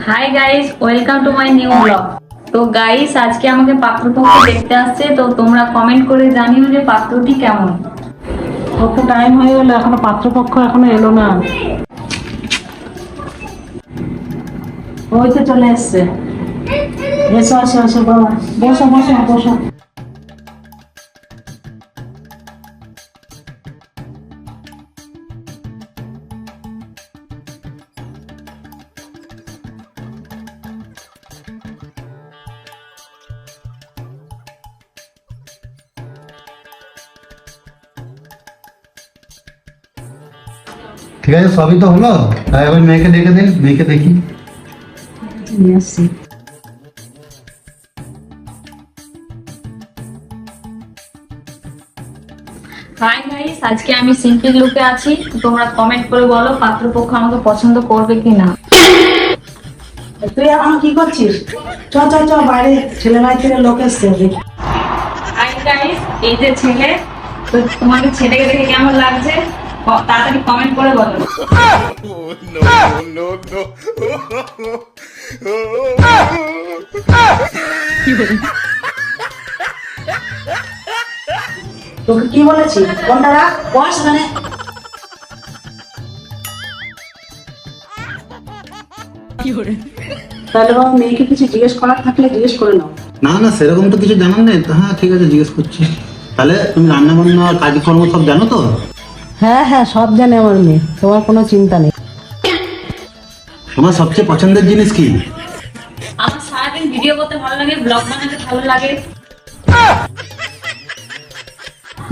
Hi guys, welcome to my new blog. তো guys, আজকে আমাকে পাত্রপক্ষ দেখতে আসছে। তো তোমরা কমেন্ট করে জানিও যে পাত্রটি কেমন। কত টাইম হয়ে গেল, এখনো পাত্রপক্ষ এখনো এলো না। ওই তো চলে এসছে। এসো এসো এসো বাবা, বসো বসো বসো। ঠিক আছে, সবই তো হলো। এবার মেয়েকে দেখে দিন, মেয়েকে দেখি। নিয়ে আসছি। হাই গাইস, আজকে আমি সিম্পল লুকে আছি। তো তোমরা কমেন্ট করে বলো পাত্রপক্ষ আমাকে পছন্দ করবে কিনা। তুই এখন কি করছিস? চ চ চ, বাইরে ছেলে ভাই থেকে লোক এসছে। হাই গাইস, এই যে ছেলে। তো তোমাকে ছেলেকে দেখে কেমন লাগছে তাড়াতাড়ি কমেন্ট করে বলো। তোকে কি বলেছি? কোনটা রাখ, বস মানে। তাহলে বাবা, মেয়েকে কিছু জিজ্ঞেস করার থাকলে জিজ্ঞেস করে নাও। না না, সেরকম তো কিছু জানার নেই তো। হ্যাঁ ঠিক আছে, জিজ্ঞেস করছি। তাহলে তুমি রান্না বান্না কাজকর্ম সব জানো তো? হ্যাঁ হ্যাঁ, সব জানে আমার মেয়ে, তোমার কোনো চিন্তা নেই। তোমার সবচেয়ে পছন্দের জিনিস কি? আমার সারাদিন ভিডিও করতে ভালো লাগে, ব্লগ বানাতে ভালো লাগে।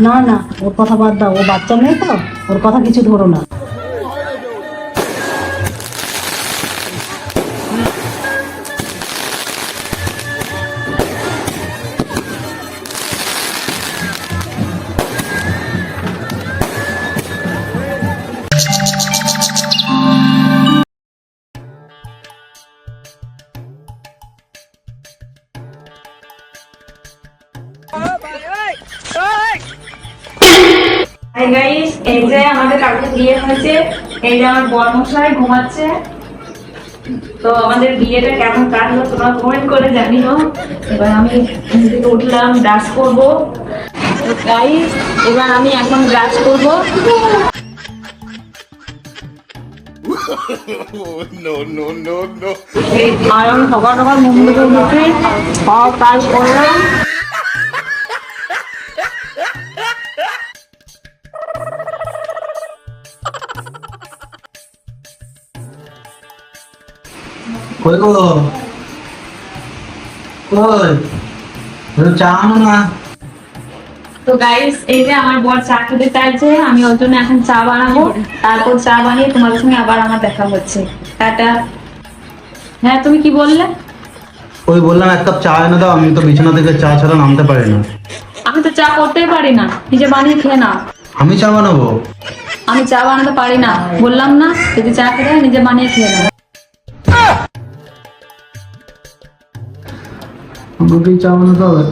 না না, ওর কথা বাদ দাও, ও বাচ্চা মেয়ে তো, ওর কথা কিছু ধরো না। হাই গাইস, এই যে আমাদের কালকে বিয়ে হয়েছে। এই যে আমার বরমশাই ঘুমাচ্ছে। তো আমাদের বিয়েটা কেমন কাটলো তোমরা কমেন্ট করে জানিও। এবার আমি ঘুম থেকে উঠলাম, ব্রাশ করবো। তো গাইস, এবার আমি এখন ব্রাশ করবো। আর আমি সকাল সকাল ঘুম থেকে উঠে সব কাজ করলাম। কই গো, কই একটু চা আনো না। তো গাইস, এই যে আমার বর চা খেতে চাইছে, আমি ওর জন্য এখন চা বানাবো। তারপর চা বানিয়ে তোমাদের সঙ্গে আবার আমার দেখা হচ্ছে। টাটা। হ্যাঁ, তুমি কি বললে? ওই বললাম এক কাপ চা এনে দাও, আমি তো বিছানা থেকে চা ছাড়া নামতে পারি না। আমি তো চা করতেই পারি না, নিজে বানিয়ে খেয়ে নাও। আমি চা বানাবো? আমি চা বানাতে পারি না, বললাম না। যদি চা খেতে হয় নিজে বানিয়ে খেয়ে নাও। আমাকেই চা বানাতে হবে?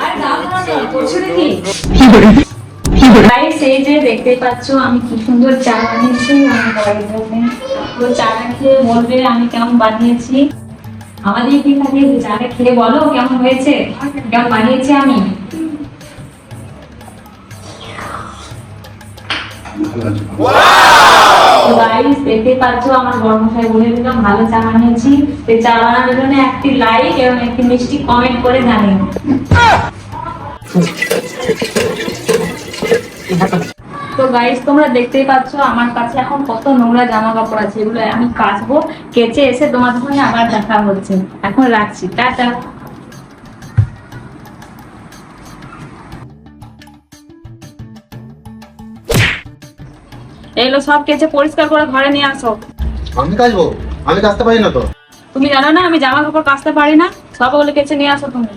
আর দাও না, করছো নাকি? গাইস, এই যে দেখতেই পাচ্ছ আমি কি সুন্দর চা বানিয়েছি আমার বরের জন্য। তো চাটা খেয়ে বলবে আমি কেমন বানিয়েছি। আমাদের কি থাকে, চাটা খেয়ে বলো কেমন হয়েছে, কেমন বানিয়েছি আমি। তো গাইস, দেখতেই পাচ্ছ আমার বড়মশাই বলে দিলাম ভালো চা বানিয়েছি। তো চা বানানোর জন্য একটি লাইক এবং একটি মিষ্টি কমেন্ট করে জানিও। তো গাইস, তোমরা দেখতেই পাচ্ছ আমার কাছে এখন কত নোংরা জামা কাপড় আছে। এগুলো আমি কাচবো, কেচে এসে তোমাদের সঙ্গে আবার দেখা হচ্ছে। এখন রাখছি, টাটা। এগুলো সব কেচে পরিষ্কার করে ঘরে নিয়ে আসো। আমি কাচবো? আমি কাচতে পারি না তো। তুমি জানো না আমি জামা কাপড় কাচতে পারি না? সব ওগুলো কেচে নিয়ে আসো তুমি।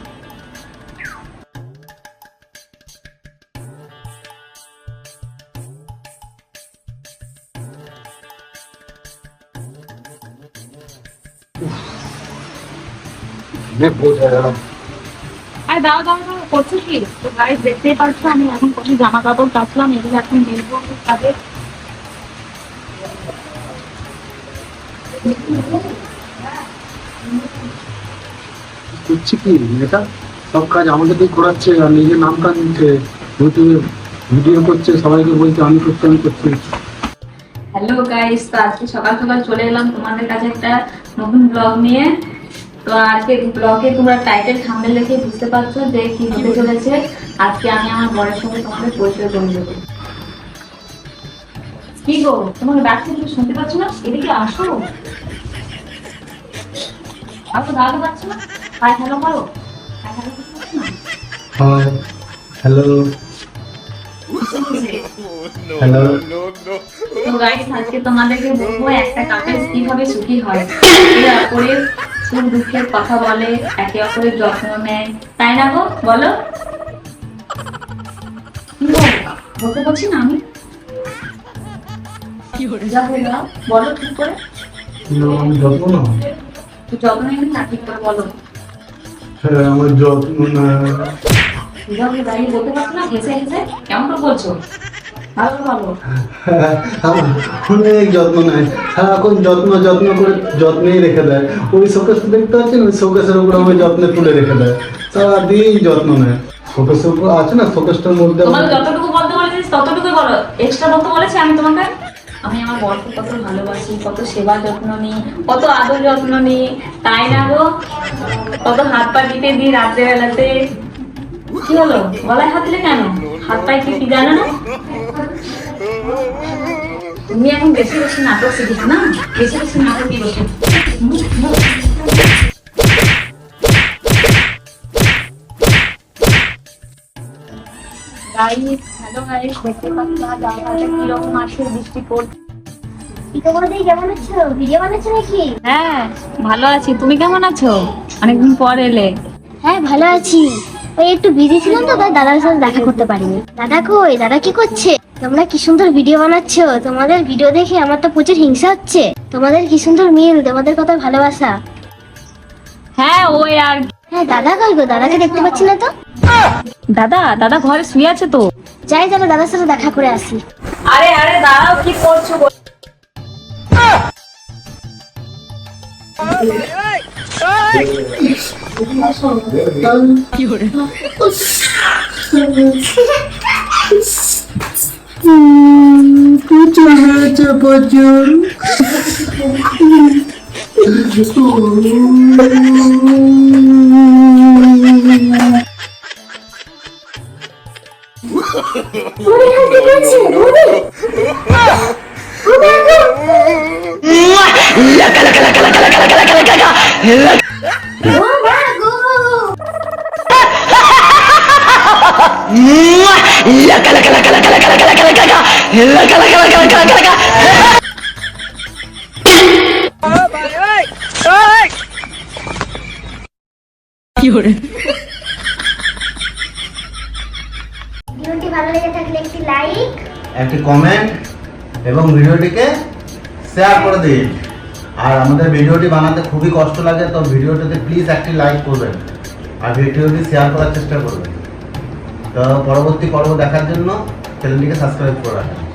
আরে দাও দাও দাও, করছো কি? তো গাইস দেখতেই পাচ্ছ আমি এখন কত জামা কাপড় কাচলাম, এগুলো এখন মেলবো কাজে। করছি কি এটা? সব কাজ আমাকে দিয়ে করাচ্ছে আর নিজের নাম কাজ নিচ্ছে, ইউটিউবে ভিডিও করছে, সবাইকে বলছে আমি করছি আমি করছি। হ্যালো গাইস, তো আজকে সকাল সকাল চলে এলাম তোমাদের কাছে একটা নতুন ব্লগ নিয়ে। তো আজকে ব্লগে তোমরা টাইটেল থাম্বনেল দেখে বুঝতে পারছো যে কি হতে চলেছে। আজকে আমি আমার বরের সঙ্গে তোমাদের পরিচয় করে দেবো। কি গো, তোমাকে ডাকছি তুমি শুনতে পাচ্ছ না? এদিকে আসো। আসো, দাঁড়াতে পারছো না? হাই হ্যালো করো। হাই হ্যালো করতে পারছো না? Hi hello hello. তো গাইস আজকে তোমাদেরকে বলবো একটা কাপেল কিভাবে সুখী হয়। একে অপরের সুখ দুঃখের কথা বলে, একে অপরের যত্ন নেয়, তাই না গো? বলো। কি বলবো? বলতে পারছি না আমি। যা বললাম বলো ঠিক করে। আমি যত্ন না? তুই যত্ন নিবি না, ঠিক করে বলো। হ্যাঁ আমার যত্ন না। যখন দাঁড়িয়ে বলতে পারছো না, হেসে হেসে কেমন করে বলছো? ভালো ভালো। অনেক যত্ন নেয়, সারাক্ষণ যত্ন যত্ন করে যত্নেই রেখে দেয়। ওই শোকেস দেখতে পাচ্ছেন, ওই শোকেসের উপর আমি যত্নে তুলে রেখে দেয়, সারাদিন যত্ন নেয়। শোকেসের উপর আছে না, শোকেসটার মধ্যে তোমাকে যতটুকু বলতে বলেছিস ততটুকুই বলো, এক্সট্রা বলতে বলেছি আমি তোমাকে? আমি আমার বরকে কত ভালোবাসি, কত সেবা যত্ন নিই, কত আদর যত্ন নিই, তাই না গো? কত হাত পা দিতে দিই রাত্রে বেলাতে। কি হলো, গলায় হাত দিলে কেন? হাত পায়ে কি জানো না? তুমি এখন বেশি বেশি নাটক শিখিস না, বেশি বেশি নাটক কি বসে। গাইস, হ্যালো গাইস, দেখতে পাচ্ছ আজ আবহাওয়াটা কিরকম আসে, বৃষ্টি পড়ছে। কেমন আছো? ভিডিও বানাচ্ছো নাকি? হ্যাঁ ভালো আছি, তুমি কেমন আছো? অনেকদিন পর এলে। হ্যাঁ ভালো আছি, ওই একটু বিজি ছিলাম তো, তাই দাদার সাথে দেখা করতে পারিনি। দাদা কই? দাদা কি করছে? তোমরা কি সুন্দর ভিডিও বানাচ্ছো, তোমাদের ভিডিও দেখে আমার তো প্রচুর হিংসা হচ্ছে। তোমাদের কি সুন্দর মিল, তোমাদের কত ভালোবাসা। হ্যাঁ ওই আর হ্যাঁ দাদা কই গো? দাদাকে দেখতে পাচ্ছি না তো। দাদা দাদা ঘরে শুয়ে আছে তো। যাই তাহলে দাদার সাথে দেখা করে আসি। আরে আরে দাঁড়াও, কি করছো? প্রচুর হয়েছে প্রচুর। ভিডিওটি ভালো লেগে থাকলে একটি লাইক, একটি কমেন্ট এবং ভিডিওটিকে শেয়ার করে দিন। আর আমাদের ভিডিওটি বানাতে খুবই কষ্ট লাগে, তো ভিডিওটিতে প্লিজ একটি লাইক করবেন আর ভিডিওটি শেয়ার করার চেষ্টা করবেন। তো পরবর্তী পর্ব দেখার জন্য চ্যানেলটিকে সাবস্ক্রাইব করে রাখবেন।